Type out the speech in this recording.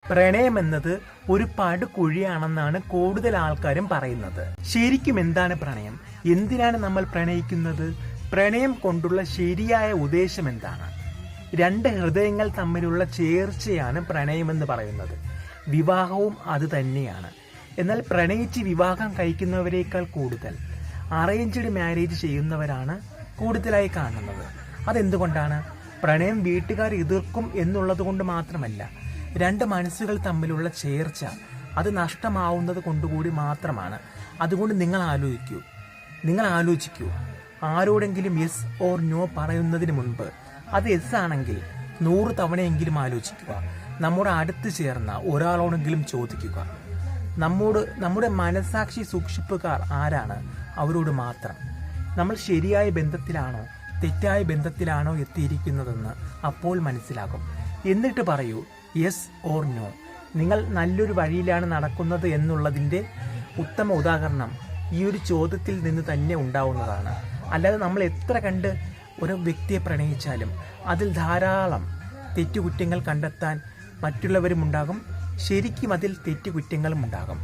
പ്രണയം എന്നത് ഒരു പടുകുഴിയാണെന്നാണ് കൂടുതൽ ആൾക്കാരും പറയുന്നത്. ശരിക്കും എന്താണ് പ്രണയം? എന്തിനാണ് നമ്മൾ പ്രണയിക്കുന്നത്? പ്രണയം കൊണ്ടുള്ള ശരിയായ ഉദ്ദേശം എന്താണ്? രണ്ട് ഹൃദയങ്ങൾ തമ്മിലുള്ള ചേർച്ചയാണ് പ്രണയമെന്ന് പറയുന്നത്. വിവാഹവും അത് തന്നെയാണ്. എന്നാൽ പ്രണയിച്ച് വിവാഹം കഴിക്കുന്നവരെക്കാൾ കൂടുതൽ അറേഞ്ച്ഡ് മാരേജ് ചെയ്യുന്നവരാണ് കൂടുതലായി കാണുന്നത്. അതെന്തുകൊണ്ടാണ്? പ്രണയം വീട്ടുകാർ എതിർക്കും എന്നുള്ളത് കൊണ്ട് മാത്രമല്ല, രണ്ട് മനസ്സുകൾ തമ്മിലുള്ള ചേർച്ച അത് നഷ്ടമാവുന്നത് കൊണ്ടുകൂടി മാത്രമാണ്. അതുകൊണ്ട് നിങ്ങൾ ആലോചിക്കൂ, ആരോടെങ്കിലും യെസ് ഓർ നോ പറയുന്നതിന് മുൻപ് അത് യെസ് ആണെങ്കിൽ 100 തവണയെങ്കിലും ആലോചിക്കുക. നമ്മുടെ അടുത്ത് ചേർന്ന ഒരാളോടെങ്കിലും ചോദിക്കുക. നമ്മുടെ മനസാക്ഷി സൂക്ഷിപ്പുകാർ ആരാണ്? അവരോട് മാത്രം. നമ്മൾ ശരിയായ ബന്ധത്തിലാണോ തെറ്റായ ബന്ധത്തിലാണോ എത്തിയിരിക്കുന്നതെന്ന് അപ്പോൾ മനസ്സിലാകും. എന്നിട്ട് പറയൂ യെസ് ഓർ നോ. നിങ്ങൾ നല്ലൊരു വഴിയിലാണ് നടക്കുന്നത് എന്നുള്ളതിൻ്റെ ഉത്തമ ഉദാഹരണം ഈ ഒരു ചോദ്യത്തിൽ നിന്ന് തന്നെ ഉണ്ടാവുന്നതാണ്. അല്ലാതെ നമ്മൾ എത്ര കണ്ട് ഒരു വ്യക്തിയെ പ്രണയിച്ചാലും അതിൽ ധാരാളം തെറ്റുകുറ്റങ്ങൾ കണ്ടെത്താൻ മറ്റുള്ളവരും ഉണ്ടാകും. ശരിക്കും അതിൽ തെറ്റുകുറ്റങ്ങളും ഉണ്ടാകും.